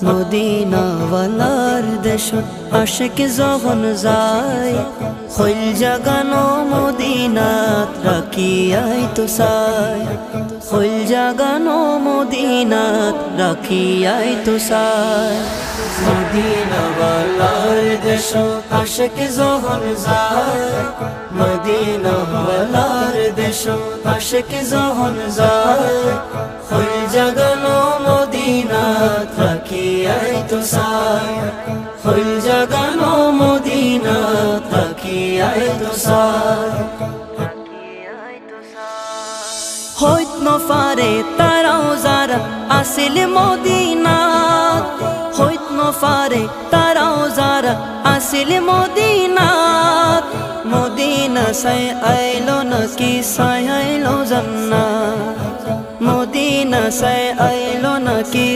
Medina ওয়ালার দেশত আশিক যখন যায়, হইল জাগানো মদিনাত রাখিয়াই তো চায়, হইল জাগানো মদিনাত রাখিয়াই তো চায়। মদিনা ওয়ালার দেশত আশিক যখন যায়, মদিনা ওয়ালার দেশত আশিক যখন যায়, হইল জাগানো মদিনাত রাখিয়াই তো চায়, হইল জাগানো মদিনাত রাখিয়াই তো চায়। হইত নফারে তারাও যারা আসিল মদিনাত, হইত নফারে তারাও যারা আসিল মদিনাত, মদিনা সাই আইলো নাকি সাই আইলো জান্নাত, মদিনা সাই আইলো নাকি